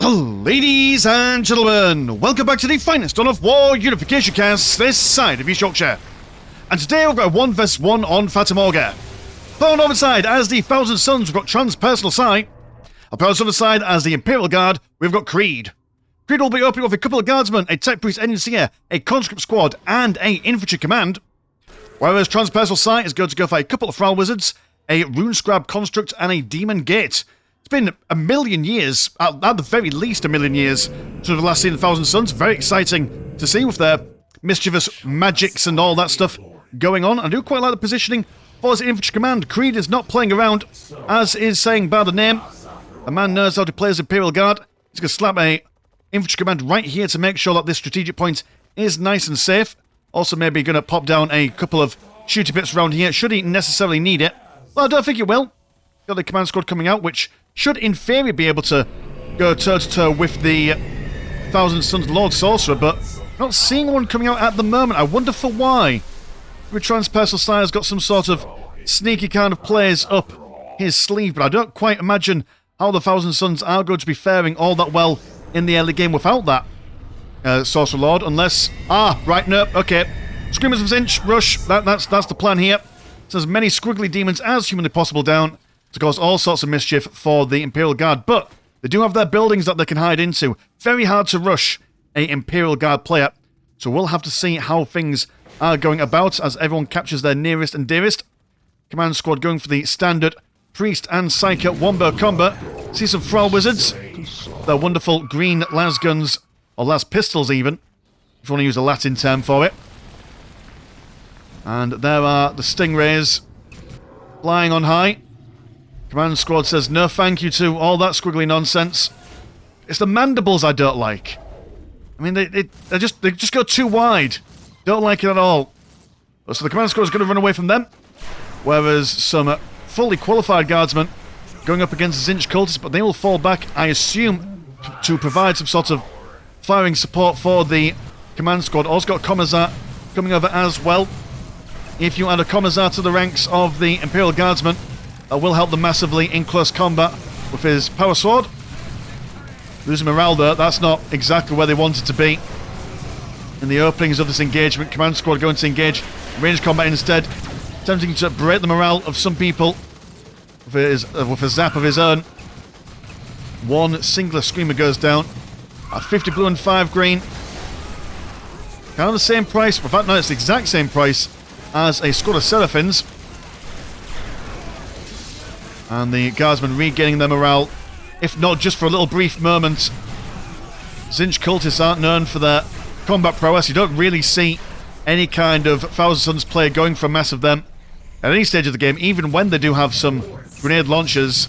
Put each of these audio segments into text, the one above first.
Ladies and gentlemen, welcome back to the finest on of war Unification cast this side of East Yorkshire. And today we've got a 1 vs 1 on Fatamorga. On the other side, as the Thousand Sons, we've got TranspersonalPsy. On the other side, as the Imperial Guard, we've got Creed. Creed will be opening with a couple of guardsmen, a tech priest engineer, a conscript squad, and a infantry command. Whereas TranspersonalPsy is going to go for a couple of Frau Wizards, a Rune Scrab construct, and a Demon Gate. It's been a million years, at the very least a million years, since we've last seen the Thousand Sons. Very exciting to see with their mischievous magics and all that stuff going on. I do quite like the positioning for his infantry command. Creed is not playing around, as is saying by the name. A man knows how to play his Imperial Guard. He's going to slap a infantry command right here to make sure that this strategic point is nice and safe. Also maybe going to pop down a couple of shooty bits around here, should he necessarily need it. Well, I don't think it will. Got the command squad coming out, which should in theory be able to go toe-to-toe with the Thousand Sons Lord Sorcerer, but not seeing one coming out at the moment. I wonder for why. Maybe TranspersonalPsy has got some sort of sneaky kind of plays up his sleeve, but I don't quite imagine how the Thousand Sons are going to be faring all that well in the early game without that Sorcerer Lord, unless... right, no, okay. Screamers of Zinch, rush, that's the plan here. So as many squiggly demons as humanly possible down to cause all sorts of mischief for the Imperial Guard, but they do have their buildings that they can hide into. Very hard to rush a Imperial Guard player, so we'll have to see how things are going about as everyone captures their nearest and dearest. Command squad going for the standard Priest and Psyker Wombo combat. See some Frau Wizards, their wonderful green las guns, or las pistols even, if you want to use a Latin term for it. And there are the Stingrays flying on high. Command squad says no thank you to all that squiggly nonsense. It's the mandibles I don't like. I mean, they just go too wide. Don't like it at all. So the command squad is going to run away from them. Whereas some fully qualified guardsmen going up against Zinch cultists, but they will fall back, I assume, to provide some sort of firing support for the command squad. Also got Commissar coming over as well. If you add a Commissar to the ranks of the Imperial Guardsmen, that will help them massively in close combat with his power sword. Losing morale though, that's not exactly where they wanted to be. In the openings of this engagement, command squad going to engage range combat instead, attempting to break the morale of some people with a zap of his own. One singular screamer goes down at 50 blue and 5 green. Kind of the same price, in fact no, it's the exact same price as a squad of Seraphins. And the guardsmen regaining their morale, if not just for a little brief moment. Zinch cultists aren't known for their combat prowess. You don't really see any kind of Thousand Sons player going for a mass of them at any stage of the game, even when they do have some grenade launchers.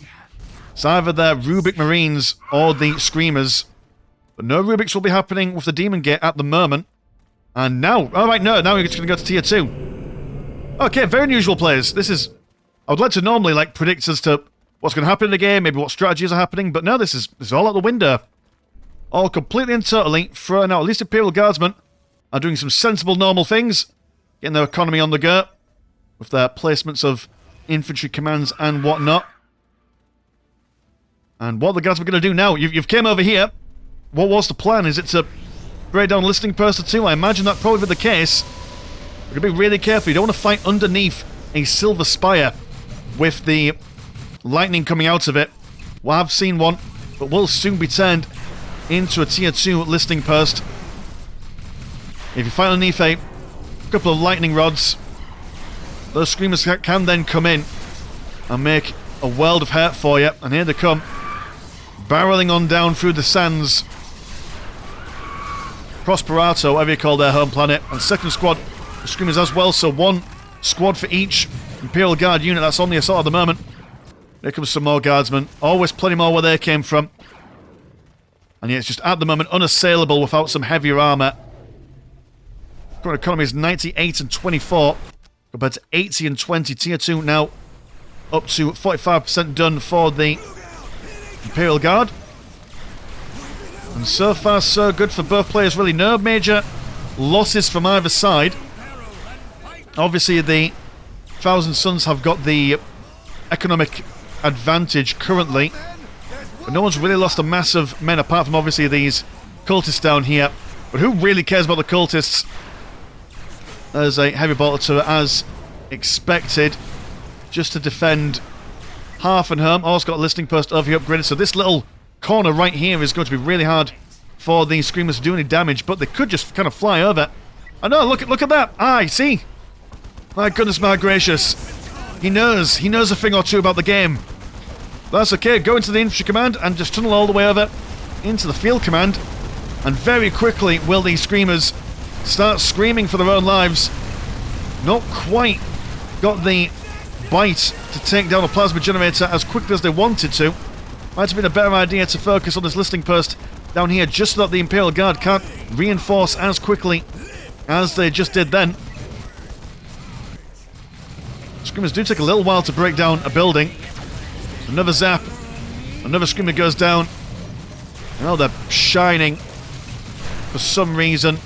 It's either their Rubik Marines or the Screamers. But no Rubiks will be happening with the Demon Gate at the moment. And now, alright, no, now we're just going to go to Tier 2. Okay, very unusual players. This is... I would like to normally predict as to what's going to happen in the game, maybe what strategies are happening, but no, this is all out the window. All completely and totally thrown out. At least Imperial Guardsmen are doing some sensible, normal things, getting their economy on the go with their placements of infantry commands and whatnot. And what the Guardsmen going to do now? You've came over here. What was the plan? Is it to break down listening post or two? I imagine that probably be the case. We're going to be really careful. You don't want to fight underneath a silver spire with the lightning coming out of it. Well, I've seen one, but will soon be turned into a Tier 2 listening post. If you fight underneath a couple of lightning rods, those screamers can then come in and make a world of hurt for you. And here they come, barreling on down through the sands. Prosperato, whatever you call their home planet. And second squad, the screamers as well, so one squad for each Imperial Guard unit that's on the assault at the moment. Here comes some more guardsmen. Always plenty more where they came from. And yeah, it's just at the moment unassailable without some heavier armour. Current economy is 98 and 24 compared to 80 and 20. Tier 2 now up to 45% done for the Imperial Guard. And so far so good for both players, really. No major losses from either side. Obviously the Thousand Sons have got the economic advantage currently. But no one's really lost a mass of men, apart from obviously these cultists down here. But who really cares about the cultists? There's a heavy bolter turret, as expected, just to defend half and home. Also got a listening post over here upgraded, so this little corner right here is going to be really hard for the Screamers to do any damage, but they could just kind of fly over. I know, look at that! Ah, you see? My goodness, my gracious. He knows a thing or two about the game. That's okay, go into the infantry command and just tunnel all the way over into the field command, and very quickly will these Screamers start screaming for their own lives. Not quite got the bite to take down a plasma generator as quickly as they wanted to. Might have been a better idea to focus on this listening post down here, just so that the Imperial Guard can't reinforce as quickly as they just did then. Screamers do take a little while to break down a building. Another zap. Another Screamer goes down. Oh, they're shining for some reason.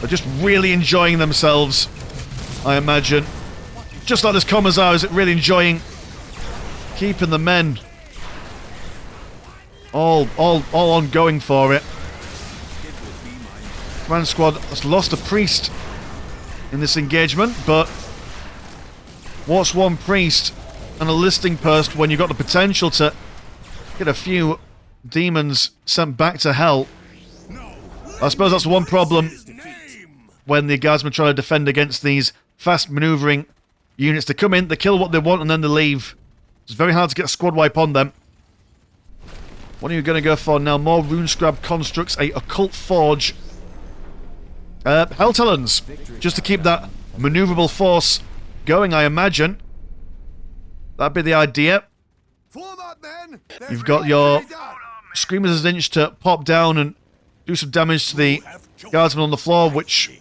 They're just really enjoying themselves, I imagine. Just like this Commissar is really enjoying keeping the men all on going for it. Command squad has lost a priest in this engagement, but what's one priest and a listing post when you've got the potential to get a few demons sent back to hell? I suppose that's one problem when the guardsmen try to defend against these fast manoeuvring units. They come in, they kill what they want, and then they leave. It's very hard to get a squad wipe on them. What are you going to go for now? More rune scrap constructs, a occult forge. Hell Talons, just to keep that maneuverable force going, I imagine. That'd be the idea. You've got your Screamers as an inch to pop down and do some damage to the guardsmen on the floor, which,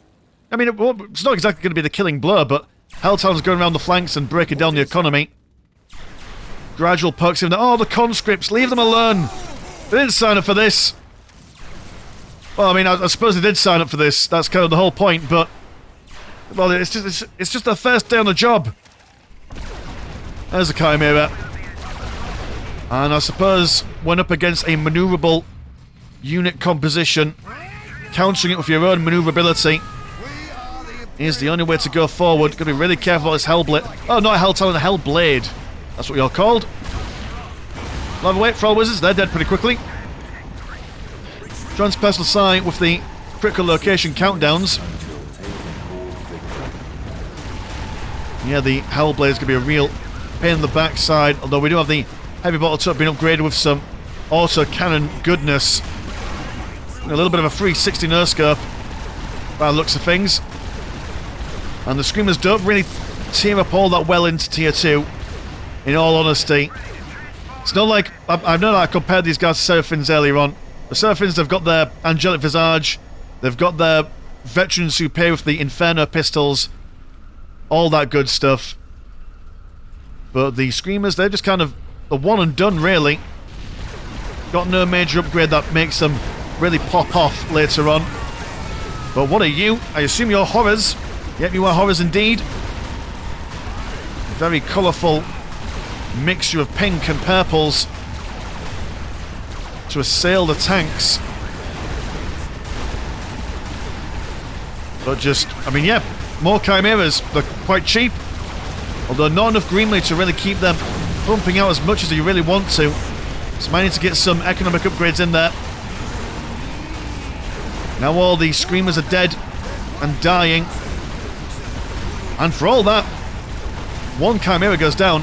I mean, it's not exactly going to be the killing blow, but Hell Talons going around the flanks and breaking down the economy. Gradual pokes in there. Oh, the conscripts, leave them alone. They didn't sign up for this. Well, I mean, I suppose they did sign up for this. That's kind of the whole point, but well, it's just their first day on the job. There's a Chimera. And I suppose when up against a maneuverable unit composition, countering it with your own maneuverability is the only way to go forward. Got to be really careful about this Hellblade. Oh, not a Hell Talon, a Hellblade. That's what you're called. Love wait for all wizards. They're dead pretty quickly. TranspersonalPsy with the critical location countdowns. Yeah, the Hellblade is going to be a real pain in the backside, although we do have the heavy bottle turret being upgraded with some auto cannon goodness. A little bit of a 360 no scope by the looks of things. And the Screamers don't really team up all that well into tier 2, in all honesty. It's not like, I know that I compared these guys to Seraphins earlier on. The Seraphins, they've got their angelic visage, they've got their veteran superior with the Inferno pistols, all that good stuff. But the Screamers, they're just kind of the one and done, really. Got no major upgrade that makes them really pop off later on. But what are you? I assume you're horrors. Yep, you are horrors indeed. Very colourful mixture of pink and purples to assail the tanks. But just, I mean, yeah, more Chimeras. They're quite cheap, although not enough Greenleaf to really keep them pumping out as much as you really want to. So might need to get some economic upgrades in there. Now all the Screamers are dead and dying. And for all that, one Chimera goes down,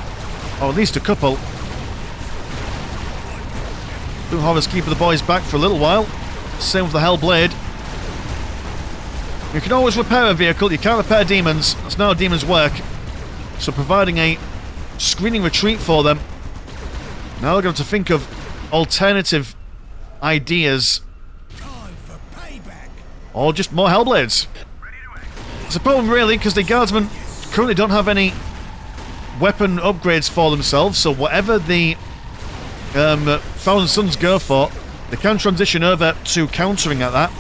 or at least a couple. Blue Horrors keeping the boys back for a little while. Same with the Hellblade. You can always repair a vehicle, you can't repair demons. That's not how demons work. So providing a screening retreat for them. Now they're going to think of alternative ideas. Or just more Hellblades. It's a problem really, because the Guardsmen currently don't have any weapon upgrades for themselves, so whatever the Thousand Suns go for, they can transition over to countering at that.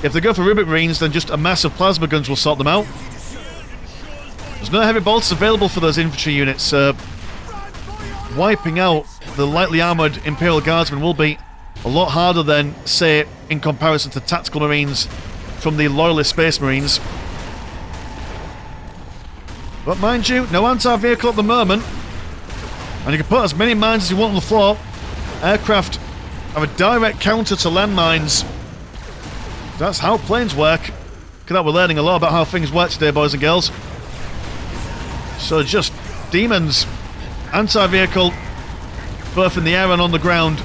If they go for Rubik Marines, then just a mass of plasma guns will sort them out. There's no heavy bolts available for those infantry units, so wiping out the lightly armoured Imperial Guardsmen will be a lot harder than, say, in comparison to tactical Marines from the Loyalist Space Marines. But mind you, no anti-vehicle at the moment. And you can put as many mines as you want on the floor. Aircraft have a direct counter to landmines. That's how planes work. Look at that, we're learning a lot about how things work today, boys and girls. So just demons, anti-vehicle, both in the air and on the ground.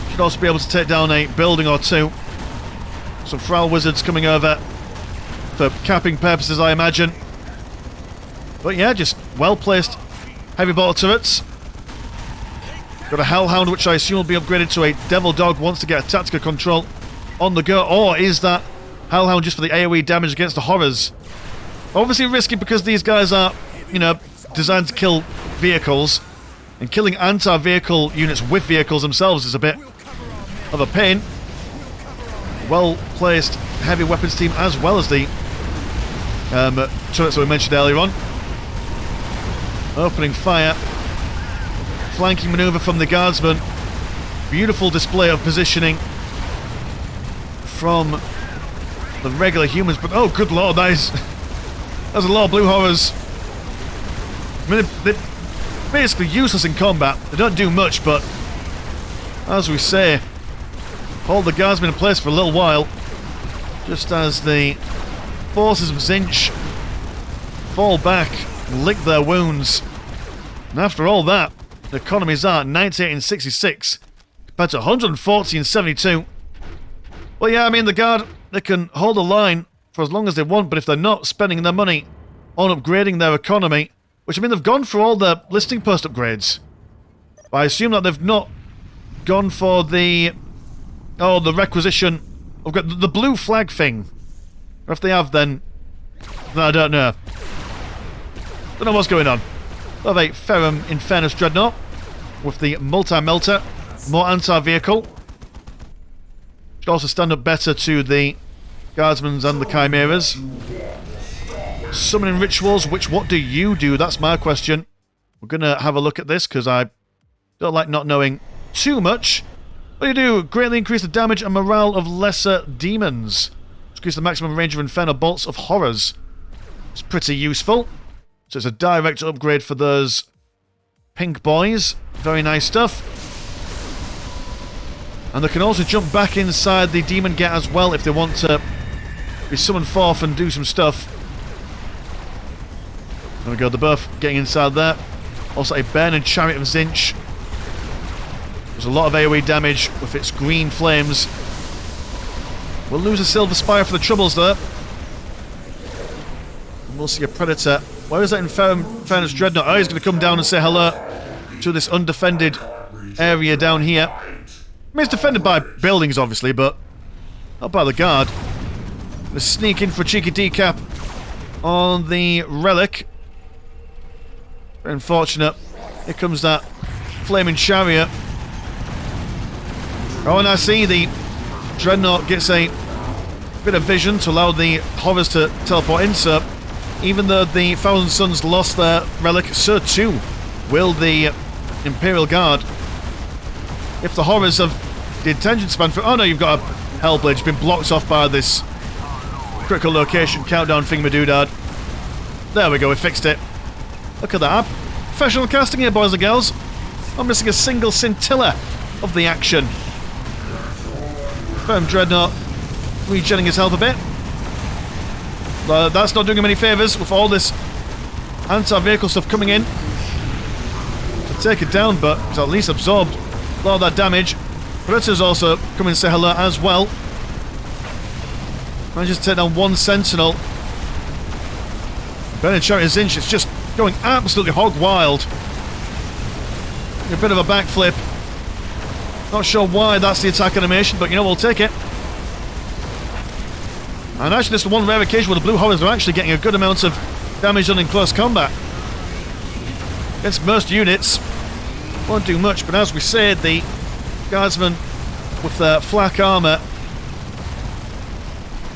Should also be able to take down a building or two. Some Thrall wizards coming over for capping purposes, I imagine. But yeah, just well-placed heavy bolter turrets. Got a Hellhound, which I assume will be upgraded to a Devil Dog once to get a tactical control on the go. Or is that Hellhound just for the AoE damage against the horrors? Obviously risky because these guys are, you know, designed to kill vehicles. And killing anti-vehicle units with vehicles themselves is a bit of a pain. Well-placed heavy weapons team as well as the turrets that we mentioned earlier on. Opening fire. Flanking manoeuvre from the guardsmen. Beautiful display of positioning from the regular humans. But oh, good lord, that's a lot of blue horrors. I mean, they're basically useless in combat. They don't do much, but as we say, hold the guardsmen in place for a little while. Just as the forces of Zinch fall back, lick their wounds. And after all that, the economies are 98 and 66 compared to 140 and 72. Well, yeah, I mean, the Guard, they can hold a line for as long as they want, but if they're not spending their money on upgrading their economy, which, I mean, they've gone for all the listing post upgrades. But I assume that they've not gone for the requisition of the blue flag thing. Or if they have, then I don't know. Don't know what's going on. We have a Ferrum Infernus Dreadnought with the multi-melter, more anti-vehicle. Should also stand up better to the Guardsmen and the Chimeras. Summoning rituals, what do you do? That's my question. We're going to have a look at this because I don't like not knowing too much. What do you do? Greatly increase the damage and morale of lesser demons. Increase the maximum range of infernal bolts of horrors. It's pretty useful. So it's a direct upgrade for those pink boys. Very nice stuff. And they can also jump back inside the demon gate as well if they want to be summoned forth and do some stuff. There we go, they're both getting inside there. Also a Bairn and Chariot of Zinch. There's a lot of AoE damage with its green flames. We'll lose a Silver Spire for the troubles there. And we'll see a Predator. Where is that Infernus Dreadnought? Oh, he's going to come down and say hello to this undefended area down here. I mean, it's defended by buildings, obviously, but not by the Guard. Let's sneak in for a cheeky decap on the Relic. Very unfortunate. Here comes that Flaming Chariot. Oh, and I see the Dreadnought gets a bit of vision to allow the Horrors to teleport in, so even though the Thousand Suns lost their Relic, so too will the Imperial Guard. If the Horrors have the attention span for... Oh no, you've got a Hellblade. It's been blocked off by this critical location countdown thingamadoodad. There we go, we fixed it. Look at that. Professional casting here, boys and girls. I'm missing a single scintilla of the action. Dreadnought regenning his health a bit. That's not doing him any favours with all this anti-vehicle stuff coming in to take it down, but it's at least absorbed a lot of that damage. Predator's also coming to say hello as well. Manages to take down one Sentinel. Bairn Chariot Zinch is just going absolutely hog wild. A bit of a backflip. Not sure why that's the attack animation, but you know, we'll take it. And actually, this is the one rare occasion where the Blue Horrors are actually getting a good amount of damage done in close combat. Against most units, won't do much, but as we said, the Guardsmen with their flak armour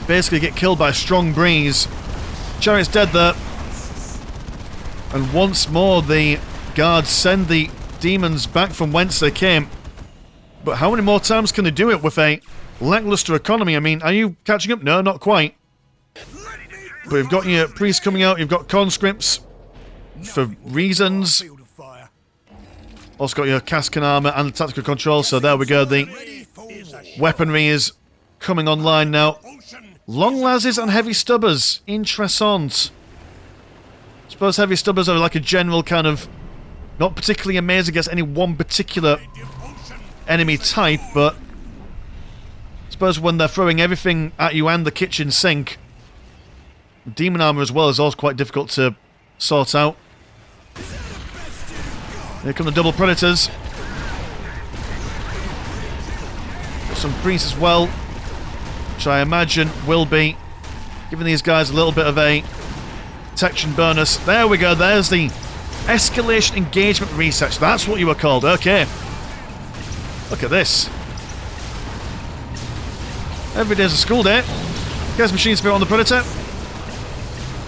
basically get killed by a strong breeze. Chariot's dead there. And once more, the Guards send the demons back from whence they came. But how many more times can they do it with a lackluster economy? I mean, are you catching up? No, not quite. But you've got your priests coming out, you've got conscripts for reasons. Also got your cascan armor and tactical control, so there we go. The weaponry is coming online now. Long lasses and heavy stubbers. Interessant. I suppose heavy stubbers are like a general kind of... not particularly amazed against any one particular enemy type, but... I suppose when they're throwing everything at you and the kitchen sink... demon armor as well is also quite difficult to sort out. Here come the double predators. Got some priests as well, which I imagine will be giving these guys a little bit of a protection bonus. There we go, there's the escalation engagement research. That's what you were called, okay. Look at this. Every day's a school day. Guess machine spirit on the predator.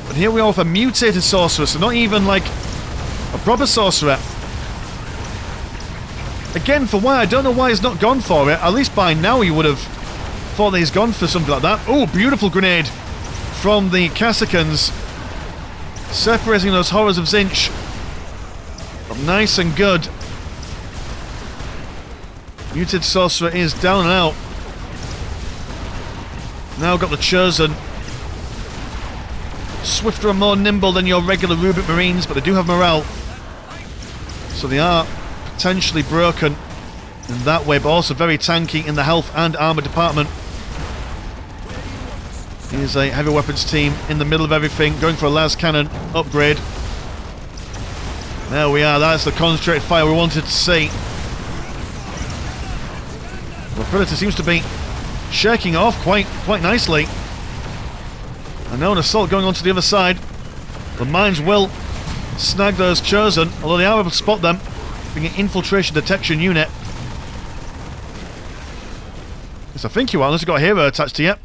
But here we are with a mutated sorcerer, so not even like a proper sorcerer. Again, for why, I don't know why he's not gone for it. At least by now you would have thought that he's gone for something like that. Oh, beautiful grenade from the Cassicans. Separating those horrors of Zinch. Nice and good. Mutated sorcerer is down and out. Now got the Chosen. Swifter and more nimble than your regular Rubik Marines, but they do have morale. So they are potentially broken in that way, but also very tanky in the health and armor department. Here's a heavy weapons team in the middle of everything, going for a las cannon upgrade. There we are, that's the concentrated fire we wanted to see. The Predator seems to be shaking off quite nicely. And now an assault going on to the other side. The mines will snag those Chosen, although they are able to spot them, being an infiltration detection unit. Yes, I think you are, unless you've got a hero attached to you.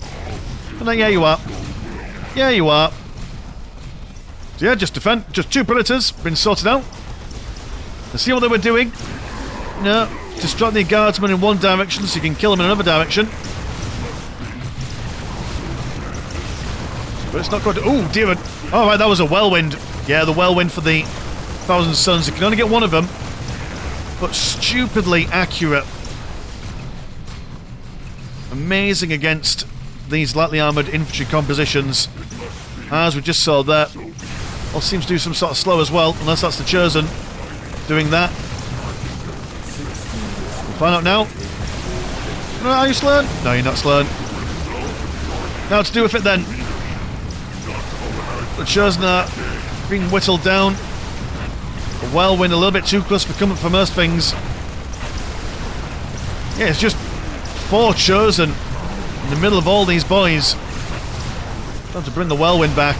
But then, yeah, you are. Yeah, you are. So yeah, just defend. Just two Predators, been sorted out. Let's see what they were doing. No, distract the guardsmen in one direction so you can kill them in another direction. But it's not going to... oh, dear. Alright, that was a whirlwind. Yeah, the whirlwind for the Thousand Suns. You can only get one of them. But stupidly accurate. Amazing against these lightly armoured infantry compositions. As we just saw there. All seems to do some sort of slow as well. Unless that's the Chosen doing that. We'll find out now. No, are you Slurn? No, you're not Slurn. Now to do with it then. The Chosen are being whittled down. The whirlwind a little bit too close for comfort for most things. Yeah, it's just 4 Chosen in the middle of all these boys. Time to bring the whirlwind back.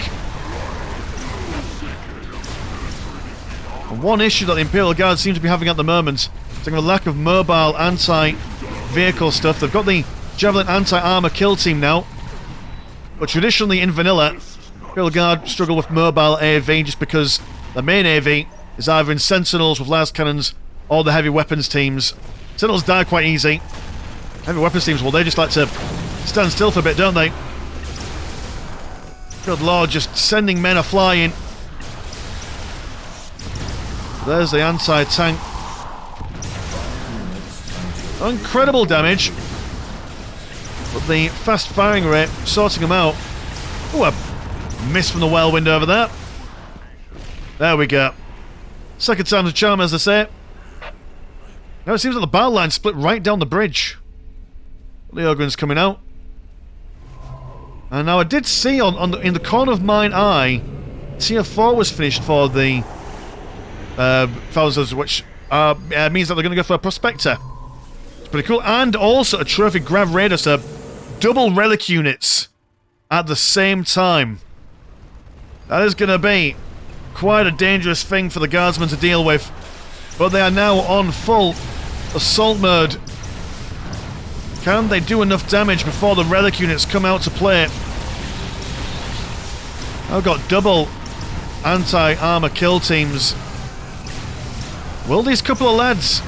And one issue that the Imperial Guard seem to be having at the moment is a lack of mobile anti-vehicle stuff. They've got the Javelin anti-armor kill team now. But traditionally in vanilla, Imperial Guard struggle with mobile AV just because the main AV is either in Sentinels with las cannons or the heavy weapons teams. Sentinels die quite easy. Heavy weapons teams, well, they just like to stand still for a bit, don't they? Good lord, just sending men a-flying. There's the anti-tank. Incredible damage. But the fast firing rate, sorting them out. Oh, a miss from the whirlwind over there. There we go. Second time's a charm, as they say. Now it seems like the battle line split right down the bridge. The Ogryn's coming out. And now I did see in the corner of mine eye, Tier 4 was finished for the thousands, which means that they're going to go for a Prospector. It's pretty cool. And also a Trophy Grav Raider, so double Relic units at the same time. That is going to be quite a dangerous thing for the Guardsmen to deal with. But they are now on full assault mode. Can they do enough damage before the Relic units come out to play? I've got double anti-armor kill teams. Will these couple of lads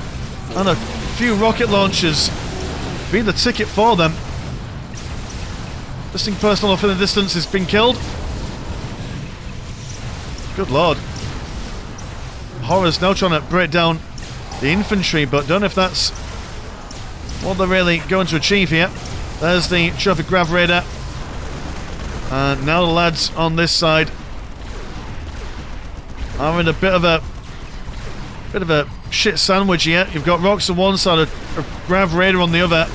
and a few rocket launchers be the ticket for them? Listing personal off in the distance has been killed. Good lord. Horrors now trying to break down the infantry, but don't know if that's what they're really going to achieve here. There's the trophy grav raider. And now the lads on this side are in a bit of a shit sandwich here. You've got rocks on one side, a grav raider on the other.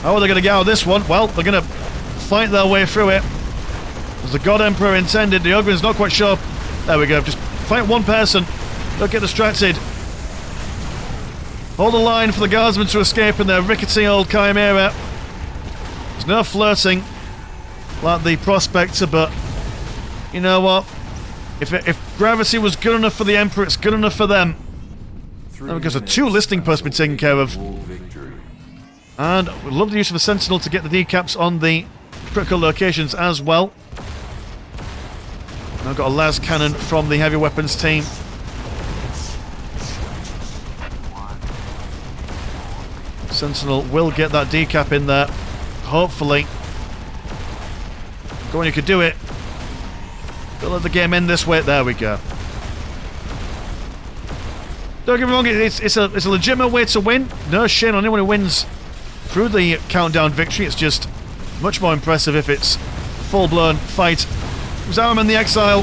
How are they going to get out of this one? Well, they're going to fight their way through it. As the God Emperor intended, the Ogren's not quite sure. There we go, just fight one person. Don't get distracted. Hold the line for the guardsmen to escape in their rickety old Chimera. There's no flirting like the Prospector, but you know what? If gravity was good enough for the Emperor, it's good enough for them. There we go, so 2 listing posts been taken care of. And we love the use of a Sentinel to get the decaps on the critical locations as well. Now got a las cannon from the heavy weapons team. Sentinel will get that decap in there, hopefully. Go on, you could do it. Don't let the game end this way. There we go. Don't get me wrong, it's a legitimate way to win. No shame on anyone who wins through the countdown victory. It's just much more impressive if it's full-blown fight. It was Araman the Exile.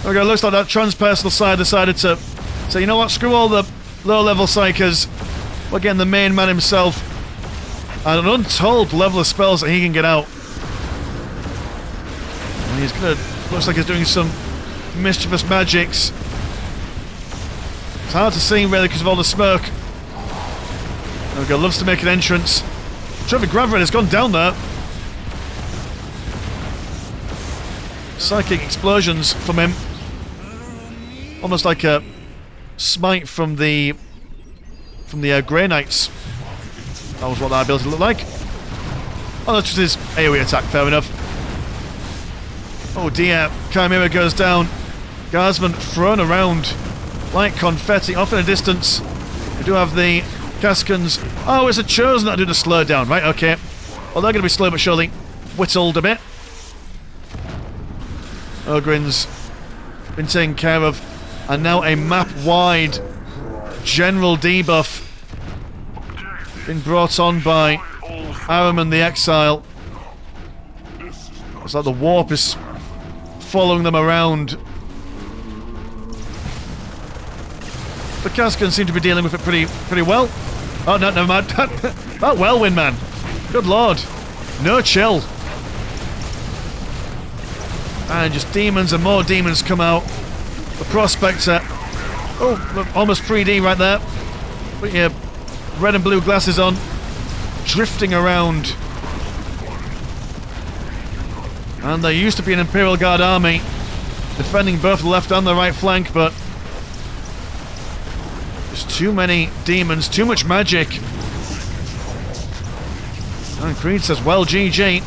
There we go, looks like that transpersonal side decided to say, you know what, screw all the low-level psychers. We're getting the main man himself. And an untold level of spells that he can get out. And he's gonna, looks like he's doing some mischievous magics. It's hard to see really because of all the smoke. There we go, loves to make an entrance. Trophy Graverin has gone down there. Psychic explosions from him. Almost like a smite from the Grey Knights. That was what that ability looked like. Oh, that's just his AoE attack, fair enough. Oh dear, Chimera goes down. Guardsman thrown around like confetti off in a distance. We do have the Cascans. Oh, it's a Chosen that do the slow down, right? Okay. Well, they're going to be slow but surely whittled a bit. Ogren's been taken care of. And now a map-wide general debuff been brought on by Araman the Exile. It's like the warp is following them around. The Cascans seem to be dealing with it pretty well. Oh, no, never mind. That whirlwind, man. Good lord. No chill. And just demons and more demons come out. The Prospector. Oh, almost 3D right there. Put your red and blue glasses on. Drifting around. And there used to be an Imperial Guard army defending both the left and the right flank, but there's too many demons, too much magic. And Creed says, well, GG.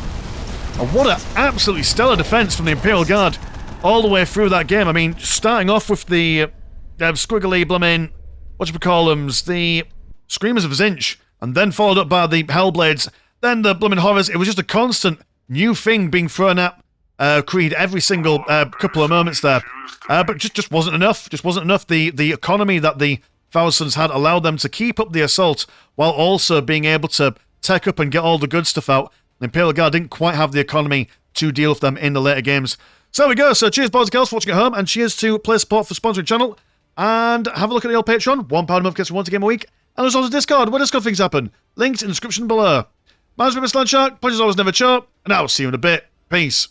And what an absolutely stellar defense from the Imperial Guard all the way through that game. I mean, starting off with the squiggly blooming, whatchamacallums, the Screamers of Zinch, and then followed up by the Hellblades, then the blooming Horrors. It was just a constant new thing being thrown at Creed every single couple of moments there. But just wasn't enough. Just wasn't enough. The economy that the Thousands had allowed them to keep up the assault while also being able to tech up and get all the good stuff out. The Imperial Guard didn't quite have the economy to deal with them in the later games. So there we go. So cheers, boys and girls, for watching at home, and cheers to Play Support for sponsoring the channel. And have a look at the old Patreon. £1 a month gets you once a game a week. And there's also Discord, where Discord things happen. Links in the description below. My name's Mr. Landshark. Pleasure's always never short. And I'll see you in a bit. Peace.